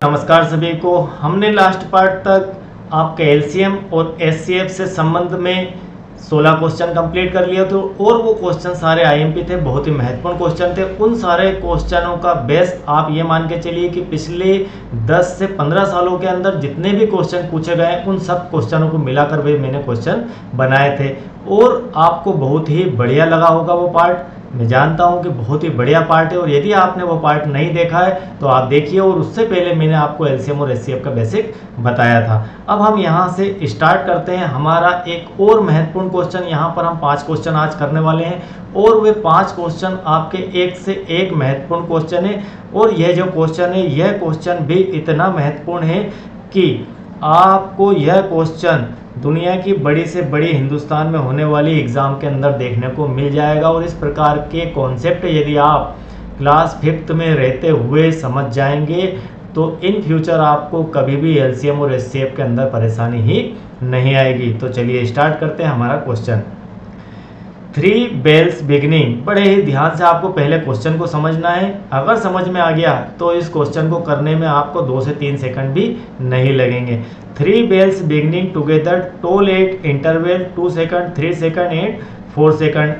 नमस्कार सभी को। हमने लास्ट पार्ट तक आपके एलसीएम और एचसीएफ से संबंध में 16 क्वेश्चन कंप्लीट कर लिया तो और वो क्वेश्चन सारे आईएमपी थे, बहुत ही महत्वपूर्ण क्वेश्चन थे। उन सारे क्वेश्चनों का बेस आप ये मान के चलिए कि पिछले 10 से 15 सालों के अंदर जितने भी क्वेश्चन पूछे गए उन सब क्वेश्चनों को मिलाकर भी मैंने क्वेश्चन बनाए थे और आपको बहुत ही बढ़िया लगा होगा वो पार्ट। मैं जानता हूं कि बहुत ही बढ़िया पार्ट है और यदि आपने वो पार्ट नहीं देखा है तो आप देखिए। और उससे पहले मैंने आपको एलसीएम और एचसीएफ का बेसिक बताया था। अब हम यहां से स्टार्ट करते हैं। हमारा एक और महत्वपूर्ण क्वेश्चन, यहां पर हम 5 क्वेश्चन आज करने वाले हैं और वे 5 क्वेश्चन आपके एक से एक महत्वपूर्ण क्वेश्चन है। और यह जो क्वेश्चन है यह क्वेश्चन भी इतना महत्वपूर्ण है कि आपको यह क्वेश्चन दुनिया की बड़ी से बड़ी हिंदुस्तान में होने वाली एग्ज़ाम के अंदर देखने को मिल जाएगा। और इस प्रकार के कॉन्सेप्ट यदि आप क्लास 5th में रहते हुए समझ जाएंगे तो इन फ्यूचर आपको कभी भी एलसीएम और एचसीएफ के अंदर परेशानी ही नहीं आएगी। तो चलिए स्टार्ट करते हैं हमारा क्वेश्चन। 3 bells beginning. बड़े ही ध्यान से आपको पहले क्वेश्चन को समझना है। अगर समझ में आ गया तो इस क्वेश्चन को करने में आपको 2 से 3 सेकंड भी नहीं लगेंगे। 3 bells beginning together toll at interval 2 second, 3 second and 4 second.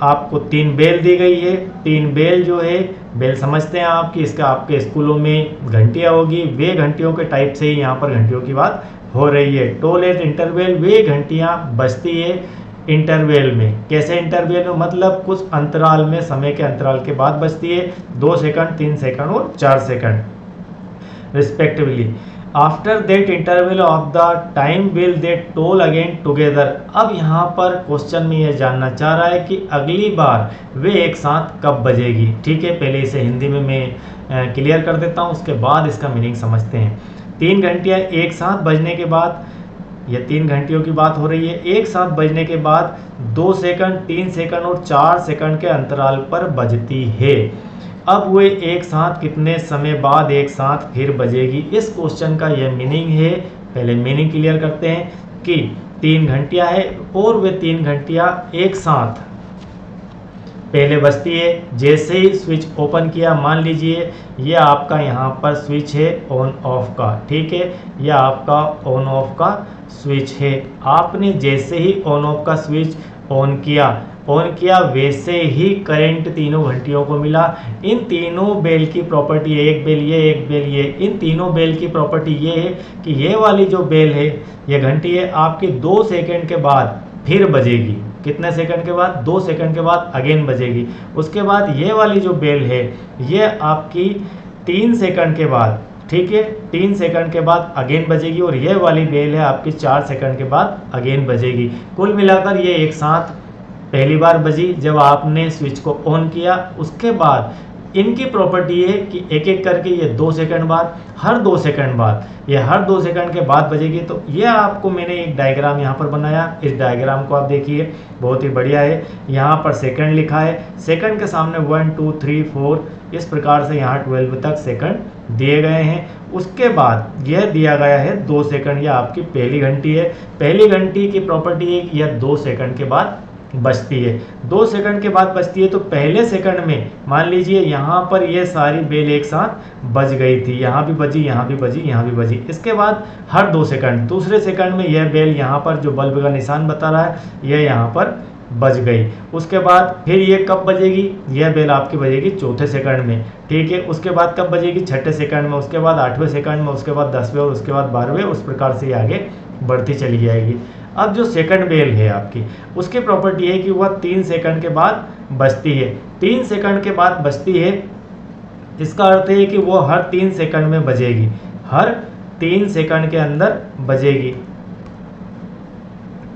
आपको 3 बेल दी गई है। 3 बेल जो है, बेल समझते हैं आपकी, इसका आपके स्कूलों में घंटियाँ होगी, वे घंटियों के टाइप से ही यहाँ पर घंटियों की बात हो रही है। टोल एट इंटरवल, वे घंटियाँ बजती है इंटरवल में। कैसे इंटरवल में? मतलब कुछ अंतराल में, समय के अंतराल के बाद बजती है। 2 सेकंड, 3 सेकंड और 4 second respectively. After that interval of the time will they toll again together. अब यहाँ पर क्वेश्चन में यह जानना चाह रहा है कि अगली बार वे एक साथ कब बजेगी। ठीक है, पहले इसे हिंदी में मैं क्लियर कर देता हूँ, उसके बाद इसका मीनिंग समझते हैं। 3 घंटियाँ एक साथ बजने के बाद, यह 3 घंटियों की बात हो रही है, एक साथ बजने के बाद 2 सेकंड, 3 सेकंड और 4 सेकंड के अंतराल पर बजती है। अब वे एक साथ कितने समय बाद एक साथ फिर बजेगी, इस क्वेश्चन का यह मीनिंग है। पहले मीनिंग क्लियर करते हैं कि 3 घंटियां है और वे 3 घंटियां एक साथ पहले बजती है। जैसे ही स्विच ओपन किया, मान लीजिए ये आपका यहाँ पर स्विच है ऑन ऑफ का, ठीक है, यह आपका ऑन ऑफ का स्विच है। आपने जैसे ही ऑन ऑफ का स्विच ऑन किया वैसे ही करंट तीनों घंटियों को मिला। इन तीनों बेल की प्रॉपर्टी, एक बेल ये, एक बेल ये, इन तीनों बेल की प्रॉपर्टी ये है कि ये वाली जो बेल है, ये घंटी है, आपकी 2 सेकंड के बाद फिर बजेगी। कितने सेकंड के बाद? 2 सेकंड के बाद अगेन बजेगी। उसके बाद ये वाली जो बेल है ये आपकी 3 सेकंड के बाद, ठीक है, 3 सेकंड के बाद अगेन बजेगी। और ये वाली बेल है आपकी 4 सेकंड के बाद अगेन बजेगी। कुल मिलाकर ये एक साथ पहली बार बजी जब आपने स्विच को ऑन किया। उसके बाद इनकी प्रॉपर्टी है कि एक एक करके ये 2 सेकंड बाद, हर 2 सेकंड बाद, ये हर 2 सेकंड के बाद बजेगी। तो ये आपको मैंने एक डायग्राम यहाँ पर बनाया। इस डायग्राम को आप देखिए, बहुत ही बढ़िया है। यहाँ पर सेकंड लिखा है, सेकंड के सामने 1 2 3 4 इस प्रकार से यहाँ 12 तक सेकंड दिए गए हैं। उसके बाद यह दिया गया है 2 सेकंड, यह आपकी पहली घंटी है। पहली घंटी की प्रॉपर्टी है कि यह 2 सेकंड के बाद बजती है। 2 सेकंड के बाद बजती है तो पहले सेकंड में मान लीजिए यहाँ पर ये सारी बेल एक साथ बज गई थी, यहाँ भी बजी, यहाँ भी बजी, यहाँ भी बजी। इसके बाद हर 2 सेकंड, दूसरे सेकंड में यह बेल यहाँ पर जो बल्ब का निशान बता रहा है यह यहाँ पर बज गई। उसके बाद फिर ये कब बजेगी? यह बेल आपकी बजेगी 4थे सेकंड में, ठीक है। उसके बाद कब बजेगी? 6ठे सेकंड में, उसके बाद 8वें सेकंड में, उसके बाद 10वें और उसके बाद 12वें, उस प्रकार से आगे बढ़ती चली जाएगी। अब जो सेकंड बेल है आपकी, उसकी प्रॉपर्टी है कि वह 3 सेकंड के बाद बजती है। 3 सेकंड के बाद बजती है, इसका अर्थ है कि वो हर 3 सेकंड में बजेगी, हर 3 सेकंड के अंदर बजेगी।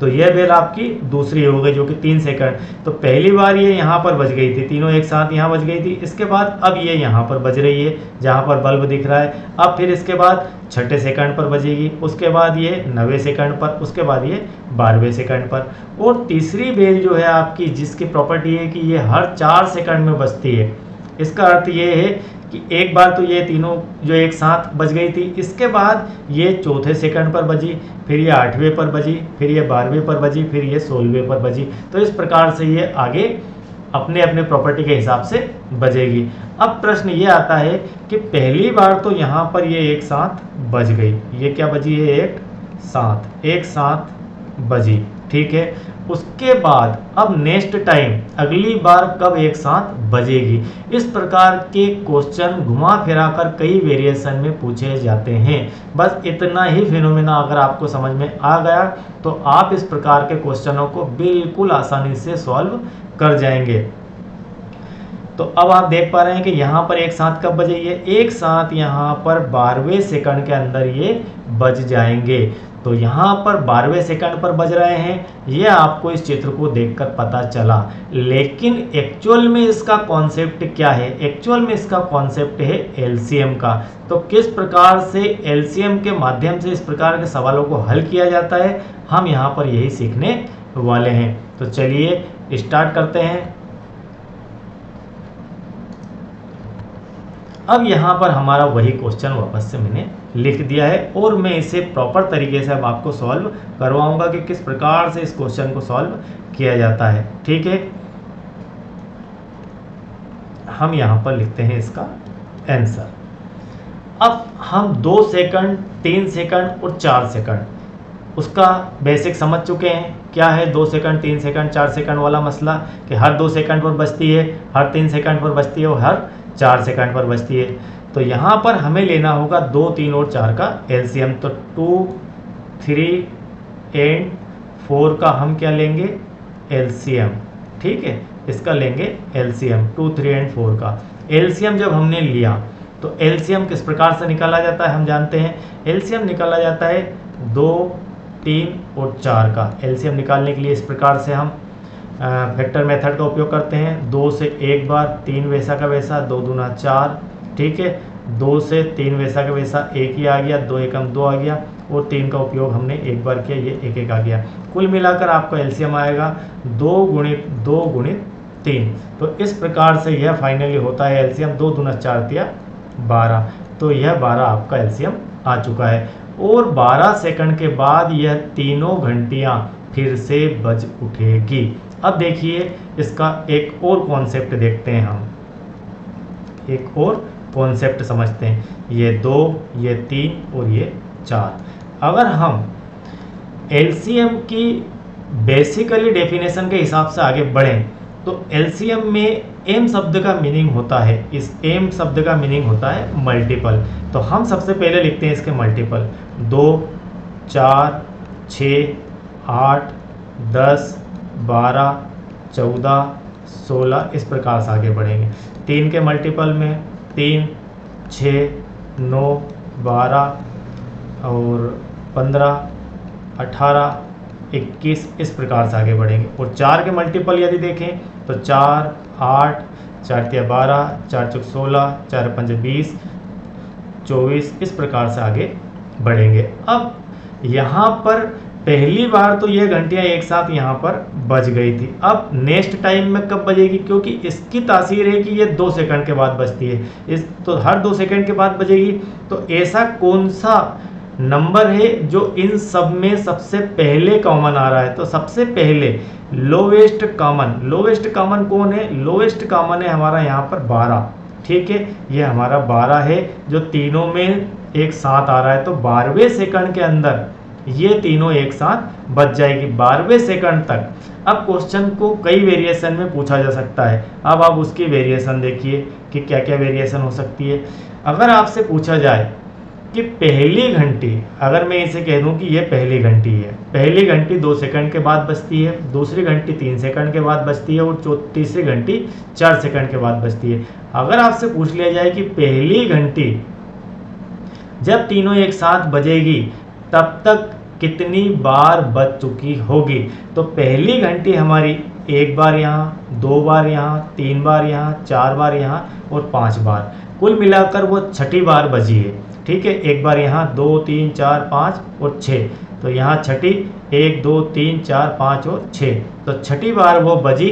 तो यह बेल आपकी दूसरी हो गई जो कि 3 सेकंड। तो पहली बार ये यहाँ पर बज गई थी, तीनों एक साथ यहाँ बज गई थी। इसके बाद अब ये यहाँ पर बज रही है जहाँ पर बल्ब दिख रहा है। अब फिर इसके बाद 6ठे सेकंड पर बजेगी, उसके बाद ये 9वें सेकंड पर, उसके बाद ये 12वें सेकंड पर। और तीसरी बेल जो है आपकी, जिसकी प्रॉपर्टी है कि ये हर 4 सेकंड में बजती है। इसका अर्थ ये है कि एक बार तो ये तीनों जो एक साथ बज गई थी, इसके बाद ये 4थे सेकंड पर बजी, फिर ये 8वें पर बजी, फिर ये 12वें पर बजी, फिर ये 16वें पर बजी। तो इस प्रकार से ये आगे अपने अपने प्रॉपर्टी के हिसाब से बजेगी। अब प्रश्न ये आता है कि पहली बार तो यहाँ पर ये एक साथ बज गई, ये क्या बजी है, एक साथ बजी, ठीक है। उसके बाद अब नेक्स्ट टाइम अगली बार कब एक साथ बजेगी। इस प्रकार के क्वेश्चन घुमा फिरा कर कई वेरिएशन में पूछे जाते हैं। बस इतना ही फिनोमेना अगर आपको समझ में आ गया तो आप इस प्रकार के क्वेश्चनों को बिल्कुल आसानी से सॉल्व कर जाएंगे। तो अब आप देख पा रहे हैं कि यहाँ पर एक साथ कब बजेगी, एक साथ यहाँ पर 12वें सेकंड के अंदर ये बज जाएंगे। तो यहाँ पर 12वें सेकंड पर बज रहे हैं, ये आपको इस चित्र को देखकर पता चला। लेकिन एक्चुअल में इसका कॉन्सेप्ट क्या है, एक्चुअल में इसका कॉन्सेप्ट है एलसीएम का। तो किस प्रकार से एलसीएम के माध्यम से इस प्रकार के सवालों को हल किया जाता है, हम यहाँ पर यही सीखने वाले हैं। तो चलिए स्टार्ट करते हैं। अब यहाँ पर हमारा वही क्वेश्चन वापस से मैंने लिख दिया है और मैं इसे प्रॉपर तरीके से अब आपको सॉल्व करवाऊंगा कि किस प्रकार से इस क्वेश्चन को सॉल्व किया जाता है, ठीक है। हम यहाँ पर लिखते हैं इसका आंसर। अब हम 2 सेकंड, 3 सेकंड और 4 सेकंड उसका बेसिक समझ चुके हैं। क्या है 2 सेकंड, 3 सेकंड, 4 सेकंड वाला मसला कि हर 2 सेकंड पर बजती है, हर 3 सेकंड पर बजती है और हर 4 सेकंड पर बजती है। तो यहाँ पर हमें लेना होगा 2, 3 और 4 का एलसीएम। तो 2, 3 एंड 4 का हम क्या लेंगे, एलसीएम, ठीक है। इसका लेंगे एलसीएम 2, 3 एंड 4 का एलसीएम। जब हमने लिया तो एलसीएम किस प्रकार से निकाला जाता है हम जानते हैं। एलसीएम निकाला जाता है 2, 3 और 4 का। एलसीएम निकालने के लिए इस प्रकार से हम फैक्टर मेथड का उपयोग करते हैं। 2 से एक बार 3 वैसा का वैसा, 2 दूना 4, ठीक है। 2 से 3 वैसा का वैसा, 1 ही आ गया, 2 एकम 2 आ गया और 3 का उपयोग हमने एक बार किया, ये 1 1 आ गया। कुल मिलाकर आपका एलसीएम आएगा 2 गुणित 2 गुणित 3। तो इस प्रकार से यह फाइनली होता है एलसीएम 2 दूना 4 तिया 12। तो यह 12 आपका एलसीएम आ चुका है और 12 सेकंड के बाद यह तीनों घंटियाँ फिर से बज उठेगी। अब देखिए इसका एक और कॉन्सेप्ट देखते हैं, हम एक और कॉन्सेप्ट समझते हैं। ये 2, ये 3 और ये 4। अगर हम एलसीएम की बेसिकली डेफिनेशन के हिसाब से आगे बढ़ें तो एलसीएम में एम शब्द का मीनिंग होता है, इस एम शब्द का मीनिंग होता है मल्टीपल। तो हम सबसे पहले लिखते हैं इसके मल्टीपल। 2, 4, 6, 8, 10, 12, 14, 16 इस प्रकार से आगे बढ़ेंगे। 3 के मल्टीपल में 3, 6, 9, 12 और 15, 18, 21 इस प्रकार से आगे बढ़ेंगे। और 4 के मल्टीपल यदि देखें तो 4, 8, 4 तिया 12, 4 चौक 16, 4 पंज 20, 24 इस प्रकार से आगे बढ़ेंगे। अब यहाँ पर पहली बार तो ये घंटियाँ एक साथ यहाँ पर बज गई थी। अब नेक्स्ट टाइम में कब बजेगी, क्योंकि इसकी तासीर है कि ये 2 सेकंड के बाद बजती है, इस तो हर 2 सेकंड के बाद बजेगी। तो ऐसा कौन सा नंबर है जो इन सब में सबसे पहले कॉमन आ रहा है। तो सबसे पहले लोवेस्ट कॉमन कौन है, लोवेस्ट कॉमन है हमारा यहाँ पर 12, ठीक है। ये हमारा 12 है जो तीनों में एक साथ आ रहा है। तो 12वें सेकंड के अंदर ये तीनों एक साथ बच जाएगी 12वें सेकंड तक। अब क्वेश्चन को कई वेरिएशन में पूछा जा सकता है। अब आप उसकी वेरिएशन देखिए कि क्या क्या वेरिएशन हो सकती है। अगर आपसे पूछा जाए कि पहली घंटी, अगर मैं इसे कह दूं कि ये पहली घंटी है, पहली घंटी 2 सेकंड के बाद बजती है, दूसरी घंटी 3 सेकंड के बाद बजती है और तीसरी घंटी 4 सेकंड के बाद बजती है। अगर आपसे पूछ लिया जाए कि पहली घंटी जब तीनों एक साथ बजेगी तब तक कितनी बार बज चुकी होगी, तो पहली घंटी हमारी एक बार यहाँ, 2 बार यहाँ, 3 बार यहाँ, 4 बार यहाँ और 5 बार, कुल मिलाकर वो 6ठी बार बजी है, ठीक है। एक बार यहाँ 2, 3, 4, 5 और 6, तो यहाँ 6ठी 1, 2, 3, 4, 5 और 6, तो 6ठी बार वो बजी,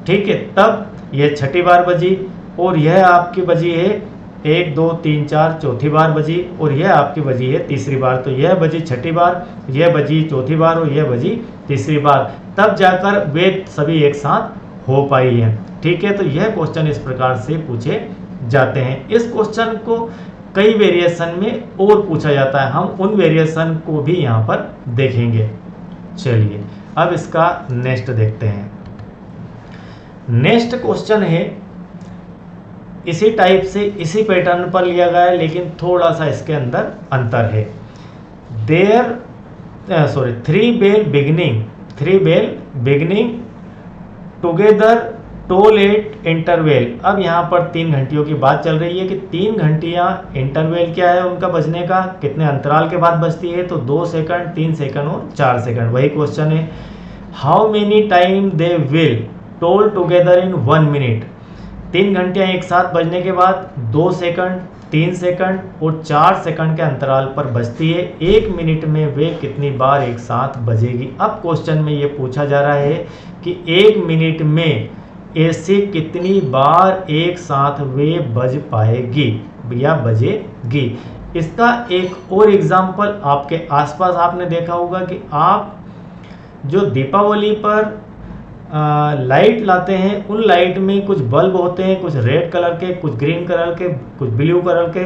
ठीक है। तब ये 6ठी बार बजी और यह आपकी बजी है 1, 2, 3, 4 चौथी बार बजी और यह आपकी बजी है तीसरी बार। तो यह बजी 6ठी बार, यह बजी चौथी बार और यह बजी तीसरी बार। तब जाकर वे सभी एक साथ हो पाई है। ठीक है, तो यह क्वेश्चन इस प्रकार से पूछे जाते हैं। इस क्वेश्चन को कई वेरिएशन में और पूछा जाता है, हम उन वेरिएशन को भी यहाँ पर देखेंगे। चलिए अब इसका नेक्स्ट देखते हैं। नेक्स्ट क्वेश्चन है इसी टाइप से, इसी पैटर्न पर लिया गया है, लेकिन थोड़ा सा इसके अंदर अंतर है। Three bell beginning together toll at interval. अब यहाँ पर 3 घंटियों की बात चल रही है कि 3 घंटियाँ इंटरवेल क्या है उनका बजने का, कितने अंतराल के बाद बजती है, तो 2 सेकंड, 3 सेकंड और 4 सेकंड। वही क्वेश्चन है, how many time they will toll together in 1 minute. 3 घंटियाँ एक साथ बजने के बाद 2 सेकंड, 3 सेकंड और 4 सेकंड के अंतराल पर बजती है। 1 मिनट में वे कितनी बार एक साथ बजेगी। अब क्वेश्चन में ये पूछा जा रहा है कि 1 मिनट में ऐसे कितनी बार एक साथ वे बज पाएगी या बजेगी। इसका एक और एग्जाम्पल आपके आसपास आपने देखा होगा कि आप जो दीपावली पर लाइट लाते हैं, उन लाइट में कुछ बल्ब होते हैं, कुछ रेड कलर के, कुछ ग्रीन कलर के, कुछ ब्लू कलर के,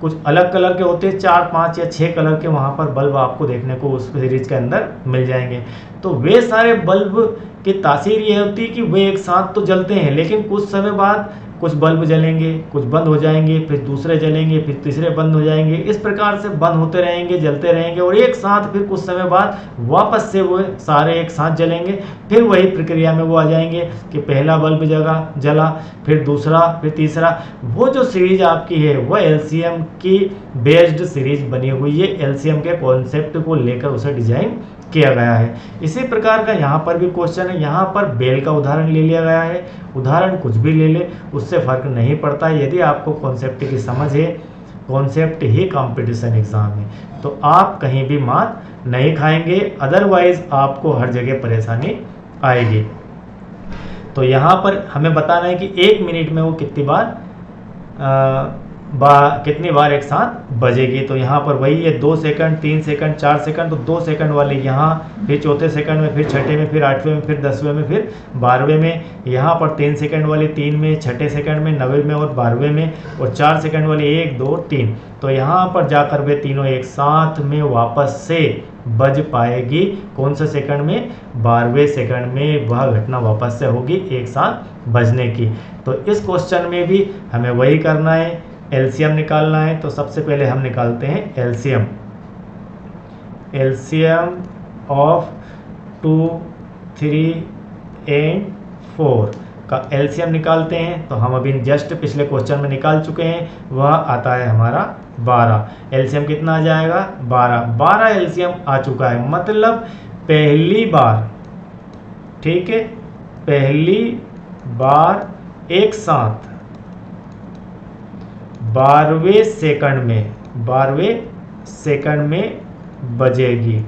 कुछ अलग कलर के होते हैं। 4, 5 या 6 कलर के वहाँ पर बल्ब आपको देखने को उस सीरीज के अंदर मिल जाएंगे। तो वे सारे बल्ब की तासीर ये होती है कि वे एक साथ तो जलते हैं, लेकिन कुछ समय बाद कुछ बल्ब जलेंगे, कुछ बंद हो जाएंगे, फिर दूसरे जलेंगे, फिर तीसरे बंद हो जाएंगे। इस प्रकार से बंद होते रहेंगे, जलते रहेंगे और एक साथ फिर कुछ समय बाद वापस से वो सारे एक साथ जलेंगे। फिर वही प्रक्रिया में वो आ जाएंगे कि पहला बल्ब जला, फिर दूसरा, फिर तीसरा। वो जो सीरीज आपकी है वह एलसीएम की बेस्ड सीरीज बनी हुई है, एलसीएम के कॉन्सेप्ट को लेकर उसे डिजाइन किया गया है। इसी प्रकार का यहाँ पर भी क्वेश्चन है। यहाँ पर बेल का उदाहरण ले लिया गया है, उदाहरण कुछ भी ले ले उससे फर्क नहीं पड़ता है। यदि आपको कॉन्सेप्ट की समझ है, कॉन्सेप्ट ही कंपटीशन एग्जाम है, तो आप कहीं भी मात नहीं खाएंगे, अदरवाइज आपको हर जगह परेशानी आएगी। तो यहाँ पर हमें बताना है कि 1 मिनट में वो कितनी बार एक साथ बजेगी। तो यहाँ पर वही है, 2 सेकंड, 3 सेकंड, 4 सेकंड। तो 2 सेकंड वाली यहाँ, फिर चौथे सेकंड में, फिर छठे में, फिर 8वें में, फिर 10वें में, फिर 12वें में। यहाँ पर 3 सेकंड वाली 3 में, छठे सेकंड में, 9वें में और 12वें में। और 4 सेकंड वाली 1, 2, 3। तो यहाँ पर जाकर वे तीनों एक साथ में वापस से बज पाएगी। कौन से सेकंड में? 12वें सेकंड में वह घटना वापस से होगी एक साथ बजने की। तो इस क्वेश्चन में भी हमें वही करना है, एलसीएम निकालना है। तो सबसे पहले हम निकालते हैं एलसीएम ऑफ 2, 3 एंड 4 का एलसीएम निकालते हैं। तो हम अभी जस्ट पिछले क्वेश्चन में निकाल चुके हैं, वह आता है हमारा 12। एलसीएम कितना आ जाएगा? 12 एलसीएम आ चुका है। मतलब पहली बार, ठीक है, पहली बार एक साथ 12वें सेकंड में बजेगी।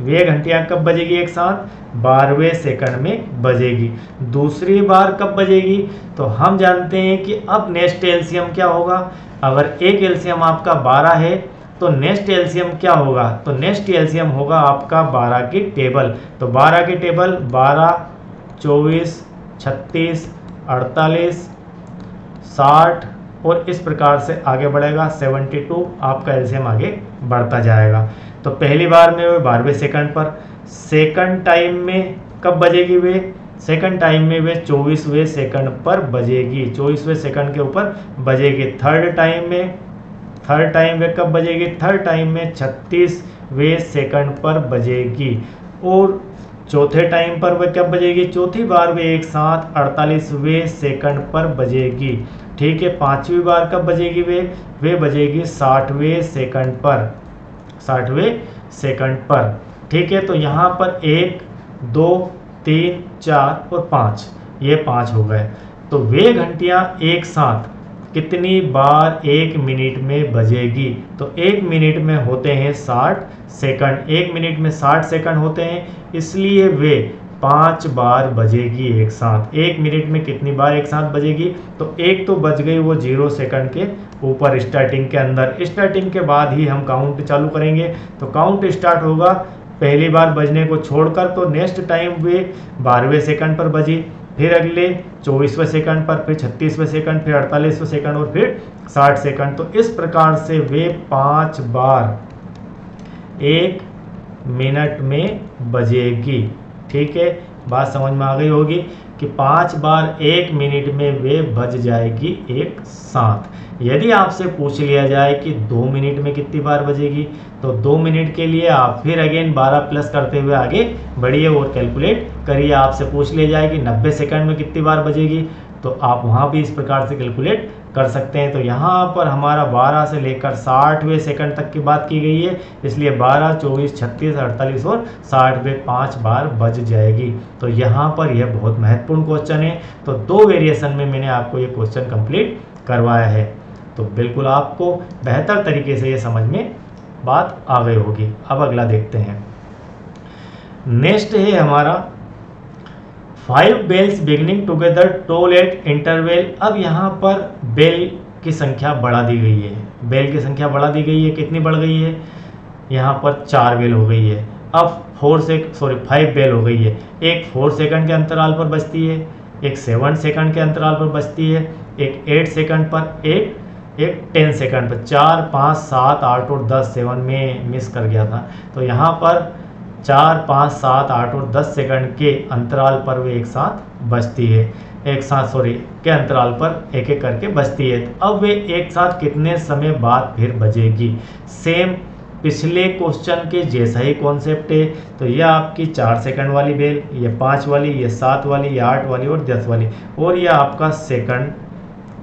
वे घंटियां कब बजेगी एक साथ? 12वें सेकंड में बजेगी। दूसरी बार कब बजेगी? तो हम जानते हैं कि अब नेक्स्ट एलसीएम क्या होगा। अगर एक एलसीएम आपका 12 है तो नेक्स्ट एलसीएम क्या होगा? तो नेक्स्ट एलसीएम होगा आपका 12 की टेबल। तो 12 की टेबल 12, 24, 36, 48, 60 और इस प्रकार से आगे बढ़ेगा 72। आपका एलसीएम आगे बढ़ता जाएगा। तो पहली बार में वे 12वें सेकंड पर, सेकंड टाइम में कब बजेगी वे? सेकंड टाइम में वे 24वें सेकंड पर बजेगी, 24वें सेकंड के ऊपर बजेगी। थर्ड टाइम वे कब बजेगी? थर्ड टाइम में 36वें सेकंड पर बजेगी। और चौथे टाइम पर वे कब बजेगी? चौथी बार वे एक साथ 48वें सेकंड पर बजेगी। ठीक है, पांचवी बार कब बजेगी वे बजेगी 60वें सेकंड पर। ठीक है, तो यहाँ पर 1, 2, 3, 4 और 5, ये 5 हो गए। तो वे घंटियाँ एक साथ कितनी बार 1 मिनट में बजेगी? तो 1 मिनट में होते हैं 60 सेकंड, 1 मिनट में 60 सेकंड होते हैं, इसलिए वे 5 बार बजेगी एक साथ। 1 मिनट में कितनी बार एक साथ बजेगी? तो एक तो बज गई वो 0 सेकंड के ऊपर स्टार्टिंग के अंदर। स्टार्टिंग के बाद ही हम काउंट चालू करेंगे। तो काउंट स्टार्ट होगा पहली बार बजने को छोड़कर, तो नेक्स्ट टाइम वे 12वें सेकंड पर बजी, फिर अगले 24वें सेकंड पर, फिर 36वें सेकंड, फिर 48वें सेकंड और फिर 60 सेकंड। तो इस प्रकार से वे 5 बार 1 मिनट में बजेगी। ठीक है, बात समझ में आ गई होगी कि 5 बार 1 मिनट में वे बज जाएगी एक साथ। यदि आपसे पूछ लिया जाए कि 2 मिनट में कितनी बार बजेगी, तो 2 मिनट के लिए आप फिर अगेन 12 प्लस करते हुए आगे बढ़िए और कैलकुलेट करिए। आपसे पूछ लिया जाए कि 90 सेकंड में कितनी बार बजेगी, तो आप वहाँ भी इस प्रकार से कैलकुलेट कर सकते हैं। तो यहाँ पर हमारा 12 से लेकर 60वें सेकंड तक की बात की गई है, इसलिए 12, 24, 36, 48 और 60वें 5 बार बज जाएगी। तो यहाँ पर यह बहुत महत्वपूर्ण क्वेश्चन है। तो 2 वेरिएशन में मैंने आपको ये क्वेश्चन कंप्लीट करवाया है, तो बिल्कुल आपको बेहतर तरीके से ये समझ में बात आ गई होगी। अब अगला देखते हैं। नेक्स्ट है हमारा 5 bells beginning together toll at interval. अब यहाँ पर बेल की संख्या बढ़ा दी गई है। बेल की संख्या बढ़ा दी गई है, कितनी बढ़ गई है? यहाँ पर 4 बेल हो गई है। अब 5 बेल हो गई है। एक 4 सेकंड के अंतराल पर बजती है, एक 7 सेकंड के अंतराल पर बजती है, एक 8 सेकंड पर, एक 10 सेकंड पर। 4, 5, 7, 8 और 10, 7 में मिस कर गया था। तो यहाँ पर 4, 5, 7, 8 और 10 सेकंड के अंतराल पर वे एक साथ बजती है, के अंतराल पर एक एक करके बजती है। तो अब वे एक साथ कितने समय बाद फिर बजेगी? सेम पिछले क्वेश्चन के जैसा ही कॉन्सेप्ट है। तो यह आपकी 4 सेकंड वाली बेल, ये 5 वाली, ये 7 वाली, ये 8 वाली और 10 वाली, और यह आपका सेकंड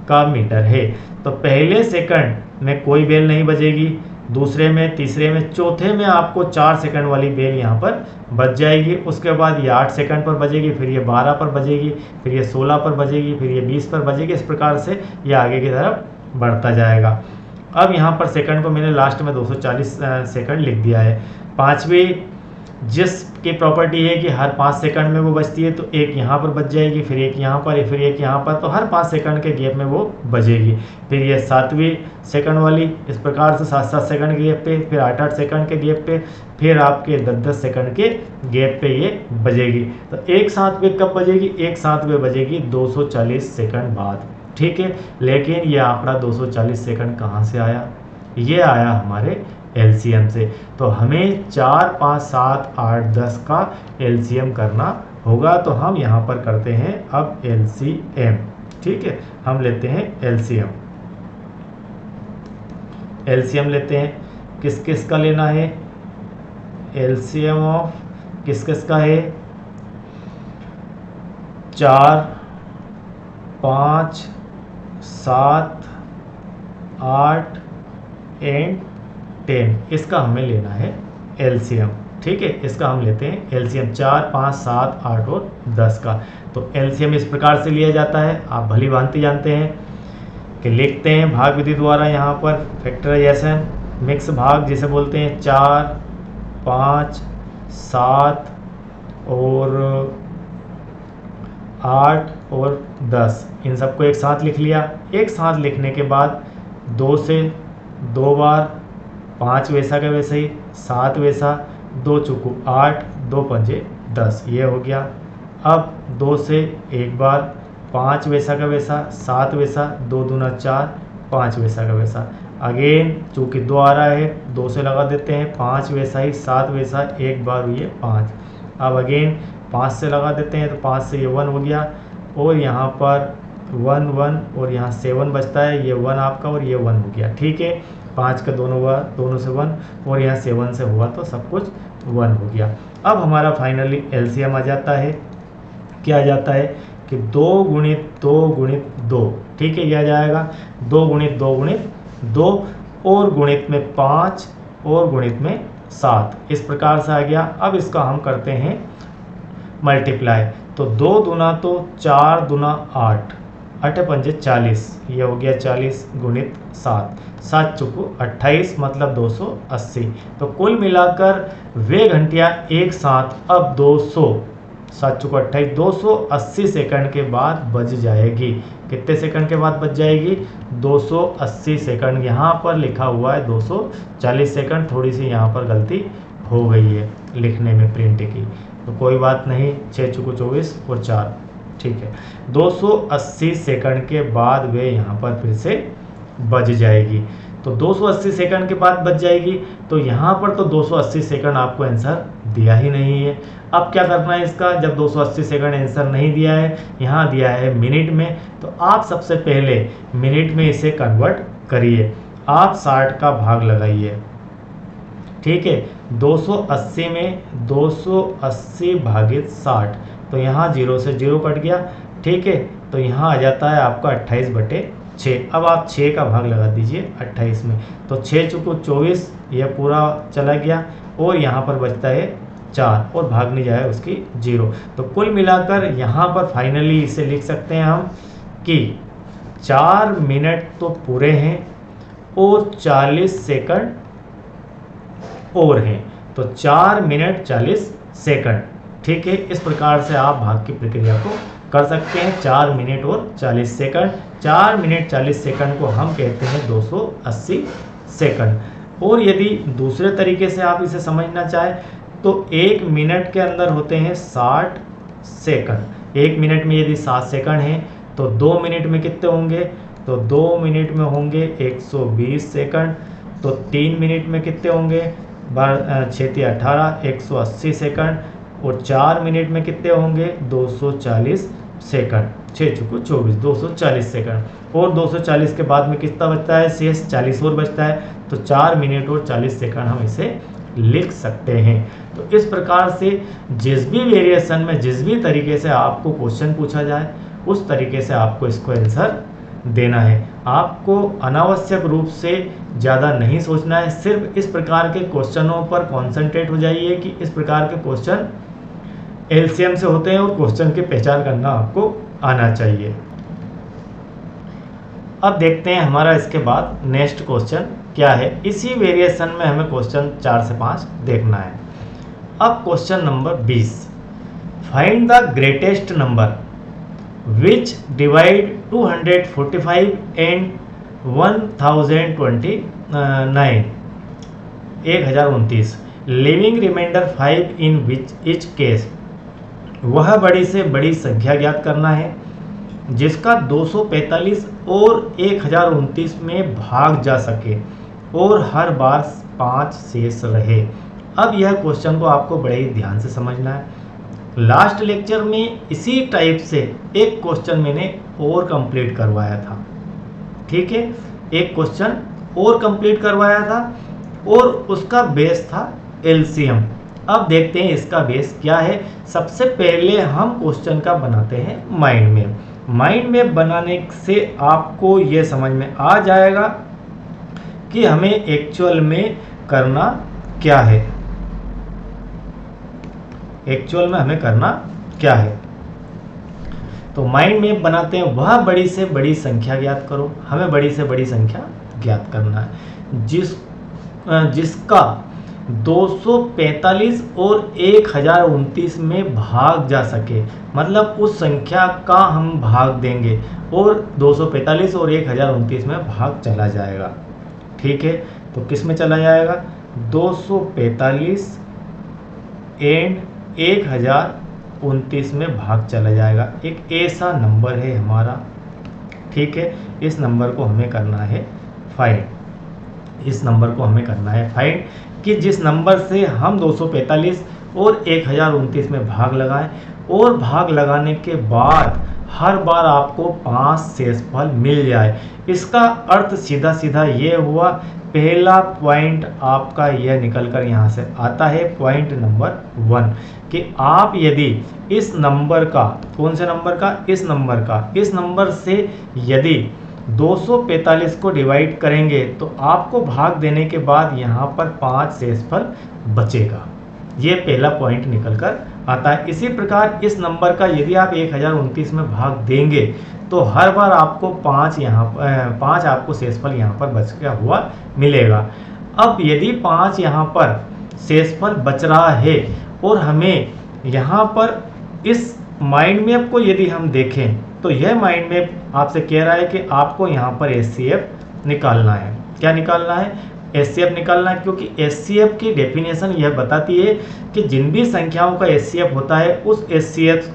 का मीटर है। तो पहले सेकंड में कोई बेल नहीं बजेगी, दूसरे में, तीसरे में, चौथे में आपको 4 सेकंड वाली बेल यहाँ पर बज जाएगी। उसके बाद ये 8 सेकंड पर बजेगी, फिर ये 12 पर बजेगी, फिर ये 16 पर बजेगी, फिर ये 20 पर बजेगी। इस प्रकार से ये आगे की तरफ बढ़ता जाएगा। अब यहाँ पर सेकंड को मैंने लास्ट में 240 सेकंड लिख दिया है। पाँचवीं जिसकी प्रॉपर्टी है कि हर 5 सेकंड में वो बजती है, तो एक यहाँ पर बज जाएगी, फिर एक यहाँ पर, फिर एक यहाँ पर, तो हर 5 सेकंड के गैप में वो बजेगी। फिर ये 7वीं सेकंड वाली इस प्रकार से 7-7 सेकंड के गैप पे, फिर 8-8 सेकंड के गैप पे, फिर आपके 10-10 सेकंड के गैप पे ये बजेगी। तो एक साथ वे कब बजेगी? एक साथ वे बजेगी 240 सेकंड बाद। ठीक है, लेकिन ये आंकड़ा 240 सेकंड कहाँ से आया? ये आया हमारे एलसीएम से। तो हमें 4, 5, 7, 8, 10 का एलसीएम करना होगा। तो हम यहाँ पर करते हैं अब एलसीएम। ठीक है, हम लेते हैं एलसीएम। एलसीएम लेते हैं, किस किस का लेना है? एलसीएम ऑफ किस किस का है? 4, 5, 7, 8 एंड 10, इसका हमें लेना है एलसीएम। ठीक है, इसका हम लेते हैं एलसीएम 4, 5, 7, 8 और 10 का। तो एलसीएम इस प्रकार से लिया जाता है, आप भली भांति जानते हैं कि लिखते हैं भाग विधि द्वारा। यहाँ पर फैक्टराइजेशन मिक्स भाग जिसे बोलते हैं, 4, 5, 7 और 8 और 10, इन सबको एक साथ लिख लिया। एक साथ लिखने के बाद 2 से 2 बार, 5 वैसा का वैसा ही, 7 वैसा, 2 चौको 8, 2 पंजे 10, ये हो गया। अब 2 से 1 बार, 5 वैसा का वैसा, 7 वैसा, 2 दूना 4, 5 वैसा का वैसा। अगेन चूँकि 2 आ रहा है, 2 से लगा देते हैं, 5 वैसा ही, 7 वैसा, 1 बार हुई है 5। अब अगेन 5 से लगा देते हैं, तो 5 से ये 1 हो गया, और यहाँ पर 1 1 और यहाँ 7 बचता है, ये 1 आपका और ये 1 हो गया। ठीक है, 5 का दोनों हुआ, दोनों से 1, और यहाँ 7 से हुआ, तो सब कुछ 1 हो गया। अब हमारा फाइनली एलसीएम आ जाता है। क्या आ जाता है कि 2 गुणित 2 गुणित 2। ठीक है, यह आ जाएगा 2 गुणित 2 गुणित 2, और गुणित में 5 और गुणित में 7, इस प्रकार से आ गया। अब इसका हम करते हैं मल्टीप्लाई। तो 2 दूना तो 4 दूना 8, 8 पंजे 40, ये हो गया 40 गुणित 7, 7 चौको 28, मतलब 280। तो कुल मिलाकर वे घंटियाँ एक साथ अब 200, 7 चौको 28, 280 सेकंड के बाद बज जाएगी। कितने सेकंड के बाद बज जाएगी? 280 सेकंड। यहाँ पर लिखा हुआ है 240 सेकंड, थोड़ी सी यहाँ पर गलती हो गई है लिखने में प्रिंट की, तो कोई बात नहीं, 6 चुको 24 और 4, ठीक है। 280 सेकंड के बाद वे यहाँ पर फिर से बज जाएगी। तो 280 सेकंड के बाद बच जाएगी, तो यहाँ पर तो 280 सेकंड आपको आंसर दिया ही नहीं है। अब क्या करना है इसका, जब 280 सेकंड आंसर नहीं दिया है, यहाँ दिया है मिनट में, तो आप सबसे पहले मिनट में इसे कन्वर्ट करिए। आप 60 का भाग लगाइए, ठीक है। 280 में 280 भागित 60, तो यहाँ 0 से 0 कट गया, ठीक है। तो यहाँ आ जाता है आपका 28/6। अब आप 6 का भाग लगा दीजिए 28 में, तो 6 चुको 24, यह पूरा चला गया, और यहाँ पर बचता है 4, और भाग नहीं जाए उसकी 0। तो कुल मिलाकर यहाँ पर फाइनली इसे लिख सकते हैं हम कि 4 मिनट तो पूरे हैं और 40 सेकंड और हैं, तो 4 मिनट 40 सेकंड, ठीक है। इस प्रकार से आप भाग की प्रक्रिया को कर सकते हैं। 4 मिनट और 40 सेकंड, 4 मिनट 40 सेकंड को हम कहते हैं 280 सेकंड। और यदि दूसरे तरीके से आप इसे समझना चाहें तो 1 मिनट के अंदर होते हैं 60 सेकंड। 1 मिनट में यदि 7 सेकंड हैं तो 2 मिनट में कितने होंगे, तो 2 मिनट में होंगे 120 सेकंड। तो 3 मिनट में कितने होंगे, 6 18, 180 सेकंड। और 4 मिनट में कितने होंगे, 240 सेकंड। 6 चुको 24, 240 सेकंड। और 240 के बाद में कितना बचता है, शेष 40 और बचता है, तो 4 मिनट और 40 सेकंड हम इसे लिख सकते हैं। तो इस प्रकार से जिस भी वेरिएशन में जिस भी तरीके से आपको क्वेश्चन पूछा जाए उस तरीके से आपको इसको आंसर देना है। आपको अनावश्यक रूप से ज़्यादा नहीं सोचना है, सिर्फ इस प्रकार के क्वेश्चनों पर कॉन्सेंट्रेट हो जाइए कि इस प्रकार के क्वेश्चन एलसीएम से होते हैं और क्वेश्चन की पहचान करना आपको आना चाहिए। अब देखते हैं हमारा इसके बाद नेक्स्ट क्वेश्चन क्या है। इसी वेरिएशन में हमें क्वेश्चन 4 से 5 देखना है। अब question number 20, find the greatest number which divide 245 and 1029 1029 leaving remainder 5 in which each case. वह बड़ी से बड़ी संख्या ज्ञात करना है जिसका 245 और 1029 में भाग जा सके और हर बार 5 शेष रहे। अब यह क्वेश्चन को आपको बड़े ही ध्यान से समझना है। लास्ट लेक्चर में इसी टाइप से एक क्वेश्चन मैंने और कंप्लीट करवाया था, ठीक है। एक क्वेश्चन और कंप्लीट करवाया था और उसका बेस था एलसीएम। अब देखते हैं इसका बेस क्या है। सबसे पहले हम क्वेश्चन का बनाते हैं माइंड मैप। माइंड मैप बनाने से आपको ये समझ में आ जाएगा कि हमें एक्चुअल में करना क्या है, एक्चुअल में हमें करना क्या है। तो माइंड मैप बनाते हैं, वह बड़ी से बड़ी संख्या ज्ञात करो। हमें बड़ी से बड़ी संख्या ज्ञात करना है जिसका 245 और 1029 में भाग जा सके, मतलब उस संख्या का हम भाग देंगे और 245 और 1029 में भाग चला जाएगा, ठीक है। तो किस में चला जाएगा, 245 एंड 1029 में भाग चला जाएगा। एक ऐसा नंबर है हमारा, ठीक है। इस नंबर को हमें करना है फाइंड, इस नंबर को हमें करना है फाइंड कि जिस नंबर से हम 245 और 1029 में भाग लगाएं और भाग लगाने के बाद हर बार आपको 5 शेषफल मिल जाए। इसका अर्थ सीधा सीधा ये हुआ, पहला पॉइंट आपका यह निकल कर यहाँ से आता है, पॉइंट नंबर 1, कि आप यदि इस नंबर का, कौन से नंबर का, इस नंबर से यदि 245 को डिवाइड करेंगे तो आपको भाग देने के बाद यहाँ पर 5 शेषफल बचेगा। ये पहला पॉइंट निकल कर आता है। इसी प्रकार इस नंबर का यदि आप 1029 में भाग देंगे तो हर बार आपको 5 आपको शेषफल यहाँ पर बच गया हुआ मिलेगा। अब यदि 5 यहाँ पर शेषफल बच रहा है और हमें यहाँ पर इस माइंड मैप को यदि हम देखें तो यह माइंड मैप आपसे कह रहा है कि आपको यहाँ पर एचसीएफ निकालना है। क्या निकालना है, एचसीएफ निकालना है, क्योंकि एचसीएफ की डेफिनेशन यह बताती है कि जिन भी संख्याओं का एचसीएफ होता है उस एचसीएफ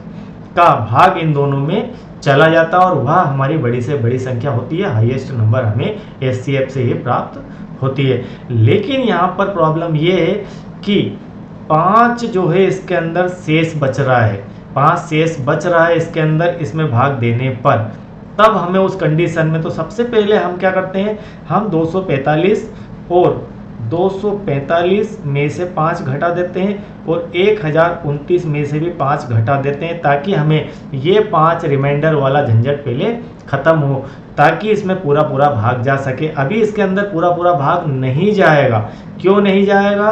का भाग इन दोनों में चला जाता है और वह हमारी बड़ी से बड़ी संख्या होती है। हाईएस्ट नंबर हमें एचसीएफ से ही प्राप्त होती है। लेकिन यहाँ पर प्रॉब्लम ये है कि 5 जो है इसके अंदर शेष बच रहा है, 5 शेष बच रहा है इसके अंदर, इसमें भाग देने पर तब हमें उस कंडीशन में, तो सबसे पहले हम क्या करते हैं, हम 245 और 245 में से 5 घटा देते हैं और 1029 में से भी 5 घटा देते हैं, ताकि हमें ये 5 रिमाइंडर वाला झंझट पहले ख़त्म हो, ताकि इसमें पूरा पूरा भाग जा सके। अभी इसके अंदर पूरा पूरा भाग नहीं जाएगा। क्यों नहीं जाएगा?